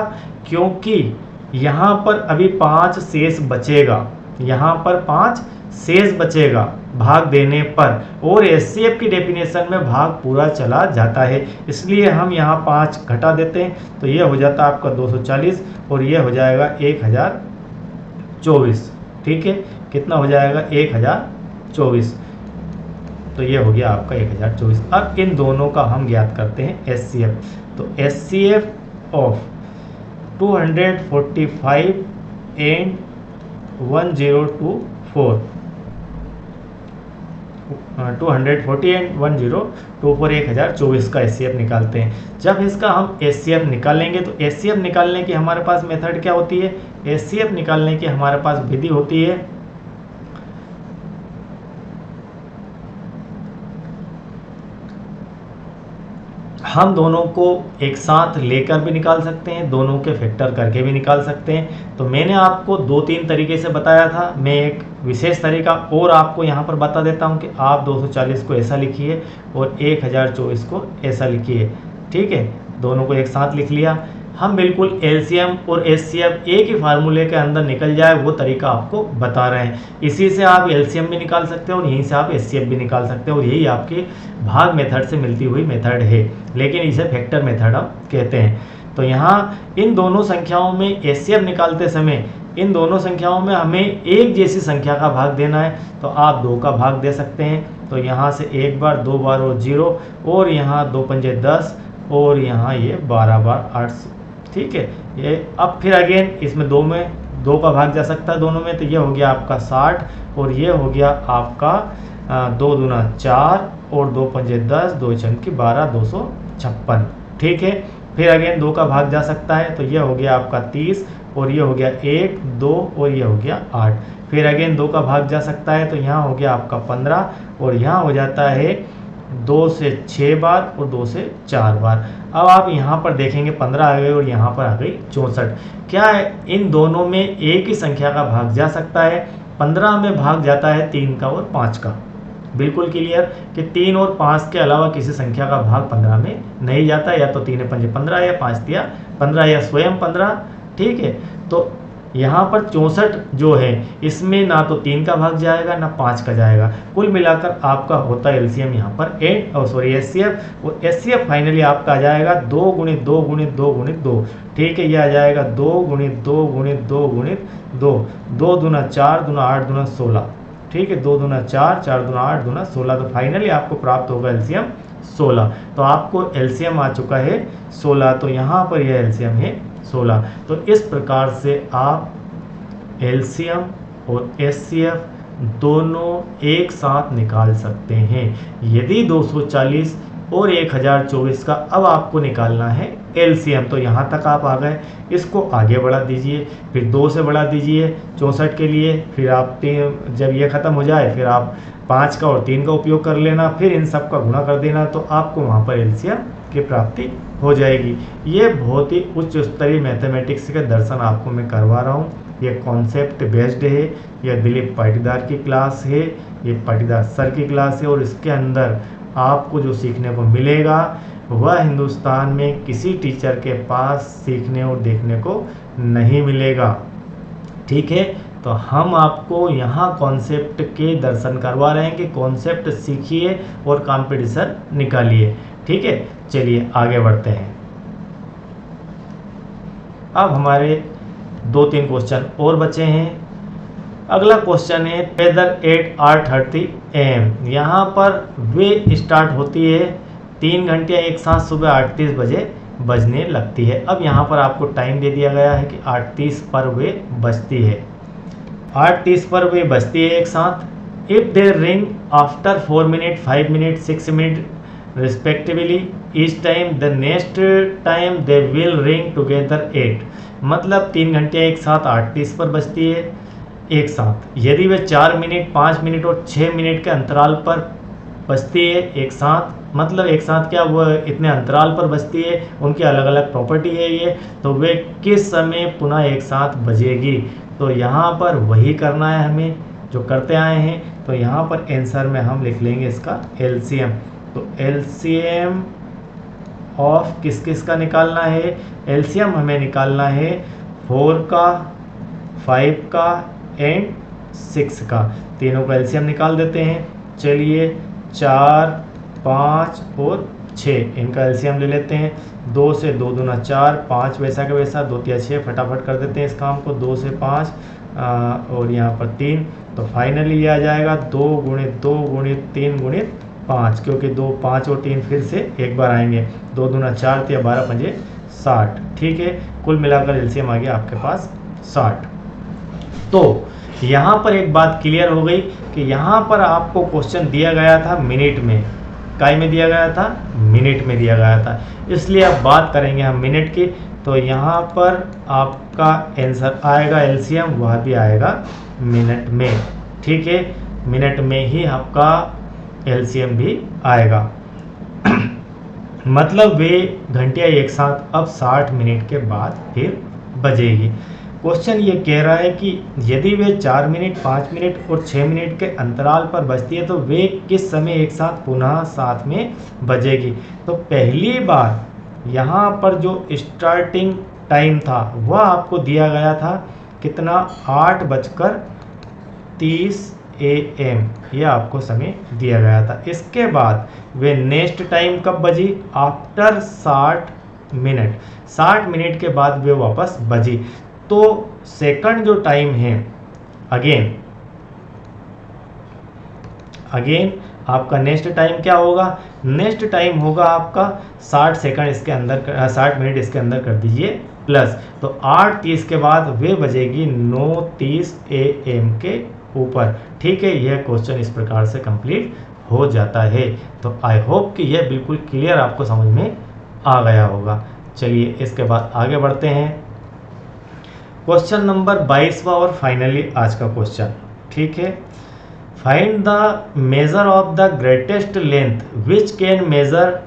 क्योंकि यहाँ पर अभी 5 शेष बचेगा, यहाँ पर 5 शेष बचेगा भाग देने पर, और एचसीएफ की डेफिनेशन में भाग पूरा चला जाता है, इसलिए हम यहाँ 5 घटा देते हैं। तो ये हो जाता है आपका 240 और ये हो जाएगा 1024। ठीक है, कितना हो जाएगा? 1024। तो ये हो गया आपका 1024। अब इन दोनों का हम ज्ञात करते हैं एचसीएफ। तो एचसीएफ ऑफ 245 एंड 1024, 240 एंड 1024, 1024 का एचसीएफ निकालते हैं। जब इसका हम एचसीएफ निकालेंगे तो एचसीएफ निकालने की हमारे पास मेथड क्या होती है? एचसीएफ निकालने की हमारे पास विधि होती है हम दोनों को एक साथ लेकर भी निकाल सकते हैं, दोनों के फैक्टर करके भी निकाल सकते हैं। तो मैंने आपको 2-3 तरीके से बताया था, मैं एक विशेष तरीका और आपको यहाँ पर बता देता हूँ कि आप 240 को ऐसा लिखिए और 1024 को ऐसा लिखिए। ठीक है, दोनों को एक साथ लिख लिया। हम बिल्कुल एलसीएम और एचसीएफ एक ही फार्मूले के अंदर निकल जाए वो तरीका आपको बता रहे हैं। इसी से आप एलसीएम भी निकाल सकते हैं और यहीं से आप एचसीएफ भी निकाल सकते हैं, और यही आपके भाग मेथड से मिलती हुई मेथड है, लेकिन इसे फैक्टर मेथड हम कहते हैं। तो यहाँ इन दोनों संख्याओं में एचसीएफ निकालते समय इन दोनों संख्याओं में हमें एक जैसी संख्या का भाग देना है, तो आप 2 का भाग दे सकते हैं। तो यहाँ से 1 बार, 2 बार और 0, और यहाँ 2 पंजे 10 और यहाँ ये 12 बार 8। ठीक है, ये अब फिर अगेन इसमें 2 का भाग जा सकता है दोनों में, तो ये हो गया आपका 60 और ये हो गया आपका 2 दूना 4 और 2 पंजे 10, 2 चंकी 12, 256। ठीक है, फिर अगेन 2 का भाग जा सकता है, तो ये हो गया आपका 30 और ये हो गया 1, 2 और ये हो गया 8। फिर अगेन 2 का भाग जा सकता है, तो यहाँ हो गया आपका 15 और यहाँ हो जाता है 2 से 6 बार और 2 से 4 बार। अब आप यहाँ पर देखेंगे 15 आ गई और यहाँ पर आ गई 64। क्या है, इन दोनों में एक ही संख्या का भाग जा सकता है। 15 में भाग जाता है 3 का और 5 का। बिल्कुल क्लियर कि 3 और 5 के अलावा किसी संख्या का भाग 15 में नहीं जाता, या तो 3 पंजे 15 या 5 दिया 15 या स्वयं 15। ठीक है, तो यहाँ पर 64 जो है इसमें ना तो 3 का भाग जाएगा ना 5 का जाएगा। कुल मिलाकर आपका होता है एलसीएम यहाँ पर एचसीएफ, और एचसीएफ फाइनली आपका आ जाएगा 2 गुणित 2 गुणित 2 गुणित 2। ठीक है, यह आ जाएगा 2 गुणित 2 गुणित 2 गुणित 2, 2 दूना 4 दूना 8 दूना 16। ठीक है, 2 दूना 4, 4 दूना 8 दूना 16। तो फाइनली आपको प्राप्त होगा एलसीएम 16। तो आपको एलसीएम आ चुका है 16, तो यहाँ पर यह एलसीएम है 16। तो इस प्रकार से आप एलसीएम और एचसीएफ दोनों एक साथ निकाल सकते हैं। यदि 240 और 1024 का अब आपको निकालना है एलसीएम, तो यहाँ तक आप आ गए, इसको आगे बढ़ा दीजिए, फिर 2 से बढ़ा दीजिए 64 के लिए, फिर आप जब ये ख़त्म हो जाए फिर आप 5 का और 3 का उपयोग कर लेना, फिर इन सब का गुणा कर देना, तो आपको वहाँ पर एलसीएम की प्राप्ति हो जाएगी। ये बहुत ही उच्च स्तरीय मैथमेटिक्स के दर्शन आपको मैं करवा रहा हूँ। ये कॉन्सेप्ट बेस्ड है, यह दिलीप पाटीदार की क्लास है, ये पाटीदार सर की क्लास है, और इसके अंदर आपको जो सीखने को मिलेगा वह हिंदुस्तान में किसी टीचर के पास सीखने और देखने को नहीं मिलेगा। ठीक है, तो हम आपको यहाँ कॉन्सेप्ट के दर्शन करवा रहे हैं कि कॉन्सेप्ट सीखिए और कंपटीशन निकालिए। ठीक है, चलिए आगे बढ़ते हैं। अब हमारे 2-3 क्वेश्चन और बचे हैं। अगला क्वेश्चन है वेदर एट 8:30 AM। यहाँ पर वे स्टार्ट होती है 3 घंटे एक साथ सुबह 8:30 बजे बजने लगती है। अब यहाँ पर आपको टाइम दे दिया गया है कि 8:30 पर वे बजती है, 8:30 पर वे बजती है एक साथ। If they ring after 4 minute, 5 minute, 6 minute respectively each time, the next time they will ring together 8। मतलब 3 घंटे एक साथ 8:30 पर बजती है एक साथ। यदि वे 4 मिनट, 5 मिनट और 6 मिनट के अंतराल पर बजती है एक साथ, मतलब एक साथ क्या, वो इतने अंतराल पर बजती है, उनकी अलग अलग प्रॉपर्टी है ये, तो वे किस समय पुनः एक साथ बजेगी। तो यहाँ पर वही करना है हमें जो करते आए हैं। तो यहाँ पर आंसर में हम लिख लेंगे इसका एलसीएम। तो एलसीएम ऑफ किस किस का निकालना है, एलसीएम हमें निकालना है 4 का, 5 का एंड 6 का। तीनों का एलसीएम निकाल देते हैं। चलिए 4, 5 और 6 इनका एलसीएम ले लेते हैं। 2 से 2 दूना 4, 5 वैसा का वैसा, 2 तिया 6, फटाफट कर देते हैं इस काम को। 2 से 5 और यहाँ पर 3, तो फाइनली ये आ जाएगा 2 गुणित 2 गुणित 3 गुणित 5, क्योंकि 2, 5 और 3 फिर से एक बार आएंगे। 2 दूना 4, तिया 12, 5 60। ठीक है, कुल मिलाकर एलसीएम आ गया आपके पास 60। तो यहाँ पर एक बात क्लियर हो गई कि यहाँ पर आपको क्वेश्चन दिया गया था मिनट में, काय में दिया गया था, मिनट में दिया गया था, इसलिए अब बात करेंगे हम मिनट की। तो यहाँ पर आपका आंसर आएगा एलसीएम, वह भी आएगा मिनट में। ठीक है, मिनट में ही आपका एलसीएम भी आएगा। मतलब वे घंटियाँ एक साथ अब 60 मिनट के बाद फिर बजेगी। क्वेश्चन ये कह रहा है कि यदि वे 4 मिनट, 5 मिनट और 6 मिनट के अंतराल पर बजती है तो वे किस समय एक साथ पुनः साथ में बजेगी। तो पहली बार यहाँ पर जो स्टार्टिंग टाइम था वह आपको दिया गया था कितना, 8:30 AM, यह आपको समय दिया गया था। इसके बाद वे नेक्स्ट टाइम कब बजी, आफ्टर 60 मिनट, 60 मिनट के बाद वे वापस बजी। तो सेकंड जो टाइम है, अगेन आपका नेक्स्ट टाइम क्या होगा, नेक्स्ट टाइम होगा आपका 60 सेकंड इसके अंदर, 60 मिनट इसके अंदर कर दीजिए प्लस, तो 8:30 के बाद वे बजेगी 9:30 AM के ऊपर। ठीक है, यह क्वेश्चन इस प्रकार से कंप्लीट हो जाता है। तो आई होप कि यह बिल्कुल क्लियर आपको समझ में आ गया होगा। चलिए इसके बाद आगे बढ़ते हैं। क्वेश्चन नंबर 22वां और फाइनली आज का क्वेश्चन। ठीक है, find the measure of the greatest length which can measure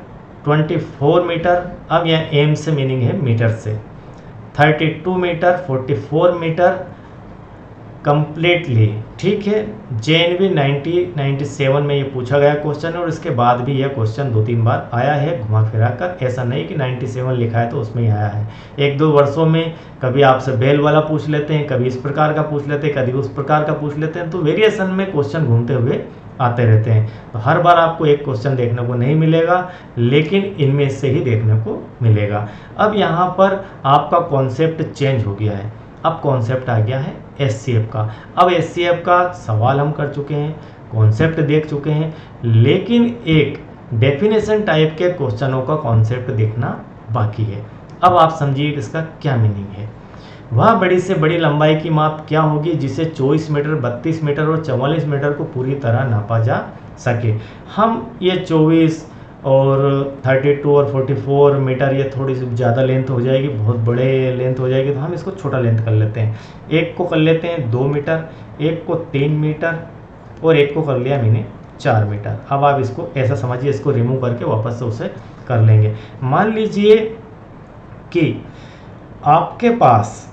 24 metre. अब यह एम से मीनिंग है मीटर से, 32 मीटर, 44 मीटर कंप्लीटली। ठीक है, JNV 1997 में ये पूछा गया क्वेश्चन और इसके बाद भी यह क्वेश्चन 2-3 बार आया है घुमा फिरा कर। ऐसा नहीं कि 97 लिखा है तो उसमें ही आया है। 1-2 वर्षों में कभी आपसे बेल वाला पूछ लेते हैं, कभी इस प्रकार का पूछ लेते हैं, कभी उस प्रकार का पूछ लेते हैं, तो वेरिएशन में क्वेश्चन घूमते हुए आते रहते हैं। तो हर बार आपको एक क्वेश्चन देखने को नहीं मिलेगा, लेकिन इनमें से ही देखने को मिलेगा। अब यहाँ पर आपका कॉन्सेप्ट चेंज हो गया है। अब कॉन्सेप्ट आ गया है SCF का। अब SCF का सवाल हम कर चुके हैं, कॉन्सेप्ट देख चुके हैं, लेकिन एक डेफिनेशन टाइप के क्वेश्चनों का कॉन्सेप्ट देखना बाकी है। अब आप समझिए इसका क्या मीनिंग है। वह बड़ी से बड़ी लंबाई की माप क्या होगी जिसे 24 मीटर, 32 मीटर और 44 मीटर को पूरी तरह नापा जा सके। हम ये 24 और 32 और 44 मीटर ये थोड़ी सी ज़्यादा लेंथ हो जाएगी, बहुत बड़े लेंथ हो जाएगी, तो हम इसको छोटा लेंथ कर लेते हैं। एक को कर लेते हैं 2 मीटर, एक को 3 मीटर और एक को कर लिया मैंने 4 मीटर। अब आप इसको ऐसा समझिए, इसको रिमूव करके वापस से उसे कर लेंगे। मान लीजिए कि आपके पास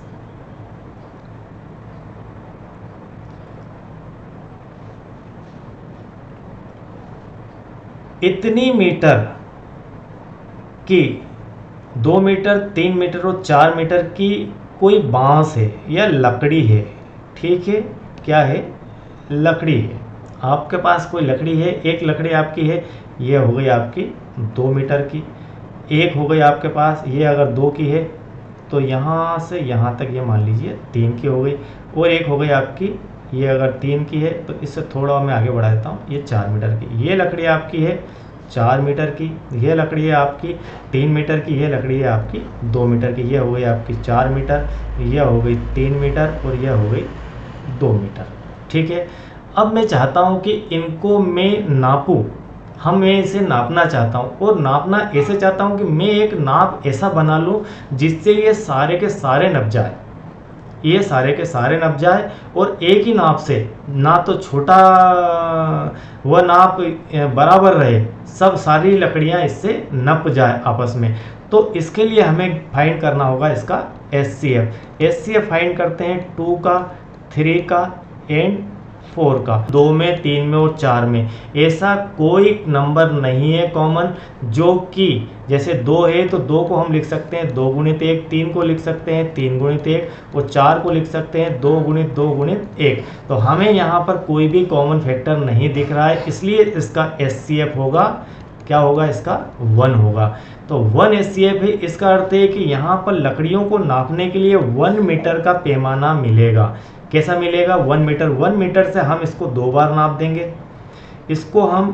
इतनी मीटर की 2 मीटर, 3 मीटर और 4 मीटर की कोई बांस है या लकड़ी है। ठीक है, क्या है, लकड़ी है। आपके पास कोई लकड़ी है, एक लकड़ी आपकी है, ये हो गई आपकी 2 मीटर की। एक हो गई आपके पास, ये अगर 2 की है तो यहाँ से यहाँ तक ये मान लीजिए 3 की हो गई। और एक हो गई आपकी, ये अगर 3 की है तो इससे थोड़ा मैं आगे बढ़ा देता हूँ, ये 4 मीटर की। ये लकड़ी आपकी है 4 मीटर की, ये लकड़ी है आपकी 3 मीटर की, ये लकड़ी है आपकी 2 मीटर की, ये हो गई आपकी 4 मीटर, यह हो गई 3 मीटर और यह हो गई 2 मीटर। ठीक है, अब मैं चाहता हूँ कि इनको मैं नापूँ, मैं इसे नापना चाहता हूँ और नापना ऐसे चाहता हूँ कि मैं एक नाप ऐसा बना लूँ जिससे ये सारे के सारे नप जाए, ये सारे के सारे नप जाए और एक ही नाप से, ना तो छोटा वह नाप बराबर रहे, सब सारी लकड़ियाँ इससे नप जाए आपस में। तो इसके लिए हमें फाइंड करना होगा इसका SCF। SCF फाइंड करते हैं 2 का, 3 का एंड 4 का, 2 में, 3 में और 4 में। ऐसा कोई नंबर नहीं है कॉमन जो कि जैसे 2 है तो 2 को हम लिख सकते हैं 2 गुणित 1, 3 को लिख सकते हैं 3 गुणित 1 और 4 को लिख सकते हैं 2 गुणित 2 गुणित 1। तो हमें यहाँ पर कोई भी कॉमन फैक्टर नहीं दिख रहा है, इसलिए इसका SCF होगा, क्या होगा, इसका 1 होगा। तो 1 SCF है। इसका अर्थ है कि यहाँ पर लकड़ियों को नापने के लिए 1 मीटर का पैमाना मिलेगा। कैसा मिलेगा? 1 मीटर। 1 मीटर से हम इसको 2 बार नाप देंगे, इसको हम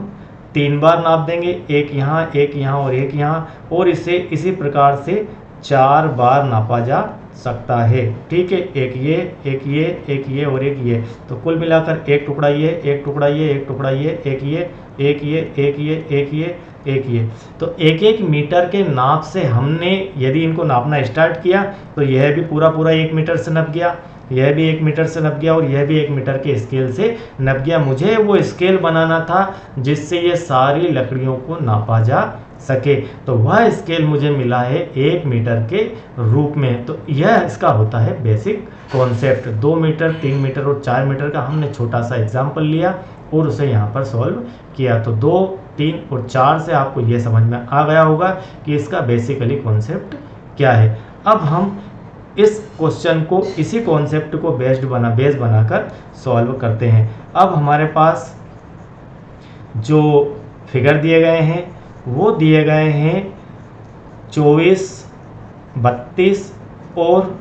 3 बार नाप देंगे, एक यहाँ, एक यहाँ और एक यहाँ, और इसे इसी प्रकार से 4 बार नापा जा सकता है। ठीक है, एक ये, एक ये, एक ये और एक ये। तो कुल मिलाकर एक टुकड़ा ये, एक टुकड़ा ये, एक टुकड़ा ये, एक ये, एक ये, एक ये, एक ये, एक ये। तो एक एक मीटर के नाप से हमने यदि इनको नापना स्टार्ट किया तो यह भी पूरा पूरा 1 मीटर से नप गया, यह भी 1 मीटर से नप गया और यह भी 1 मीटर के स्केल से नप गया। मुझे वो स्केल बनाना था जिससे ये सारी लकड़ियों को नापा जा सके, तो वह स्केल मुझे मिला है 1 मीटर के रूप में। तो यह इसका होता है बेसिक कॉन्सेप्ट। 2 मीटर, 3 मीटर और 4 मीटर का हमने छोटा सा एग्जाम्पल लिया और उसे यहाँ पर सॉल्व किया। तो 2, 3 और 4 से आपको यह समझ में आ गया होगा कि इसका बेसिकली कॉन्सेप्ट क्या है। अब हम इस क्वेश्चन को इसी कॉन्सेप्ट को बेस बनाकर सॉल्व करते हैं। अब हमारे पास जो फिगर दिए गए हैं वो दिए गए हैं 24, 32 और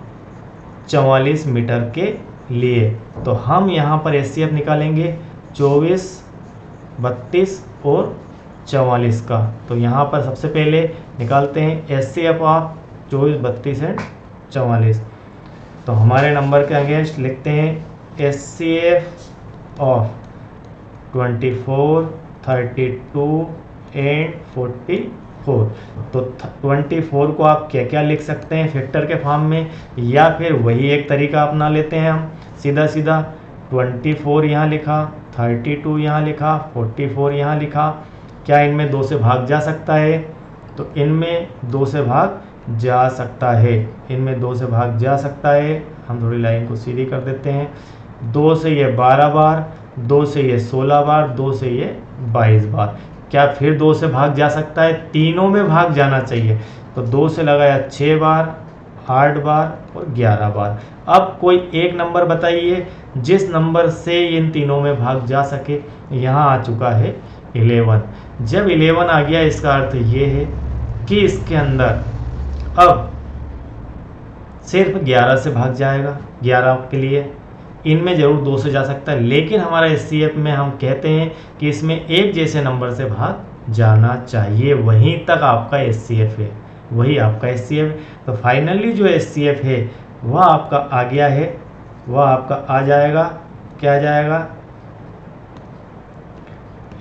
44 मीटर के लिए। तो हम यहाँ पर SCF निकालेंगे 24, 32 और 44 का। तो यहाँ पर सबसे पहले निकालते हैं SCF ऑफ 24, 32 एंड 44। तो हमारे नंबर के अगेंस्ट लिखते हैं SCF ऑफ 24, 32 एंड 44। तो 24 को आप क्या क्या लिख सकते हैं फैक्टर के फॉर्म में, या फिर वही एक तरीका अपना लेते हैं हम सीधा सीधा 24 यहाँ लिखा, 32 यहाँ लिखा, 44 यहाँ लिखा। क्या इनमें 2 से भाग जा सकता है? तो इनमें 2 से भाग जा सकता है, इनमें 2 से भाग जा सकता है। हम थोड़ी लाइन को सीधी कर देते हैं। 2 से ये 12 बार, 2 से ये 16 बार, 2 से ये 22 बार। क्या फिर 2 से भाग जा सकता है? तीनों में भाग जाना चाहिए। तो 2 से लगाया 6 बार, 8 बार और 11 बार। अब कोई एक नंबर बताइए जिस नंबर से इन तीनों में भाग जा सके। यहाँ आ चुका है 11। जब 11 आ गया इसका अर्थ ये है कि इसके अंदर अब सिर्फ 11 से भाग जाएगा। 11 के लिए इनमें ज़रूर 2 से जा सकता है, लेकिन हमारा SCF में हम कहते हैं कि इसमें एक जैसे नंबर से भाग जाना चाहिए। वहीं तक आपका SCF है, वही आपका SCF है। तो फाइनली जो SCF है वह आपका आ गया है, वह आपका आ जाएगा, क्या आ जाएगा?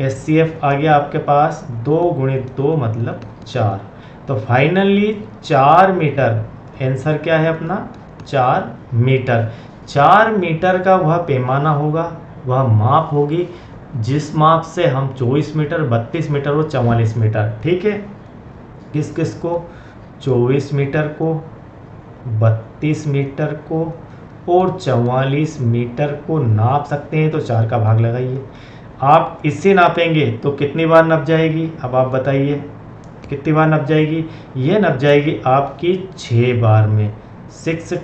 SCF आ गया आपके पास 2 गुणित 2 मतलब 4। तो फाइनली 4 मीटर, आंसर क्या है अपना? 4 मीटर। 4 मीटर का वह पैमाना होगा, वह माप होगी जिस माप से हम 24 मीटर, 32 मीटर और 44 मीटर, ठीक है, किस किस को? 24 मीटर को, 32 मीटर को और 44 मीटर को नाप सकते हैं। तो 4 का भाग लगाइए। आप इससे नापेंगे तो कितनी बार नप जाएगी? अब आप बताइए कितनी बार नप जाएगी? ये नप जाएगी आपकी 6 बार में, 6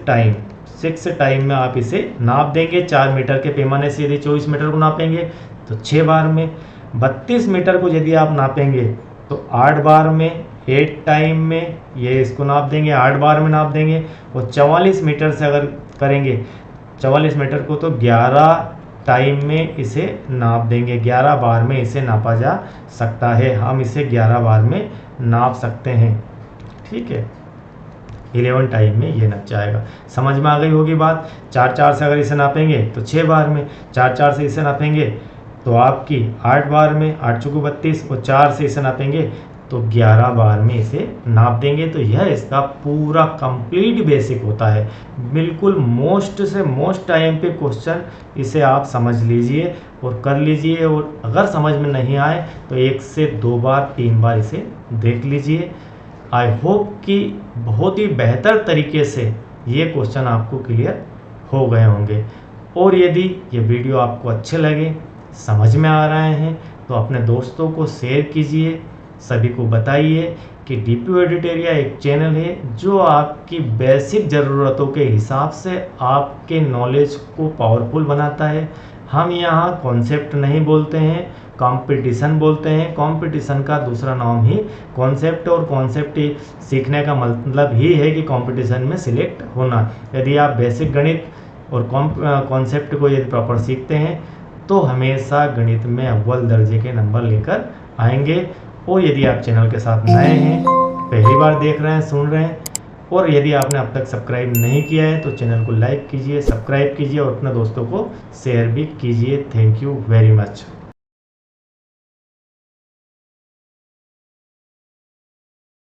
टाइम में आप इसे नाप देंगे। 4 मीटर के पैमाने से यदि 24 मीटर को नापेंगे तो 6 बार में, 32 मीटर को यदि आप नापेंगे तो 8 बार में, 8 टाइम में ये इसको नाप देंगे, 8 बार में नाप देंगे। और 44 मीटर से अगर करेंगे 44 मीटर को तो 11 टाइम में इसे नाप देंगे। 11 बार में इसे नापा जा सकता है, हम इसे 11 बार में नाप सकते हैं। ठीक है, 11 टाइम में ये नप जाएगा। समझ में आ गई होगी बात। 4 से अगर इसे नापेंगे तो 6 बार में, 4 से इसे नापेंगे तो आपकी 8 बार में, 8 चौको 32, और 4 से इसे नापेंगे तो 11 बार में इसे नाप देंगे। तो यह इसका पूरा कंप्लीट बेसिक होता है, बिल्कुल मोस्ट से मोस्ट टाइम पे क्वेश्चन। इसे आप समझ लीजिए और कर लीजिए, और अगर समझ में नहीं आए तो 1 से 2 बार 3 बार इसे देख लीजिए। आई होप कि बहुत ही बेहतर तरीके से ये क्वेश्चन आपको क्लियर हो गए होंगे। और यदि ये वीडियो आपको अच्छे लगे, समझ में आ रहे हैं, तो अपने दोस्तों को शेयर कीजिए, सभी को बताइए कि डीपीयू एडिटेरिया एक चैनल है जो आपकी बेसिक ज़रूरतों के हिसाब से आपके नॉलेज को पावरफुल बनाता है। हम यहाँ कॉन्सेप्ट नहीं बोलते हैं, कंपटीशन बोलते हैं। कंपटीशन का दूसरा नाम ही कॉन्सेप्ट, और कॉन्सेप्ट सीखने का मतलब ही है कि कंपटीशन में सिलेक्ट होना। यदि आप बेसिक गणित और कॉन्सेप्ट को यदि प्रॉपर सीखते हैं तो हमेशा गणित में अव्वल दर्जे के नंबर लेकर आएंगे। और यदि आप चैनल के साथ नए हैं, पहली बार देख रहे हैं, सुन रहे हैं, और यदि आपने अब तक सब्सक्राइब नहीं किया है तो चैनल को लाइक कीजिए, सब्सक्राइब कीजिए और अपने दोस्तों को शेयर भी कीजिए। Thank you very much.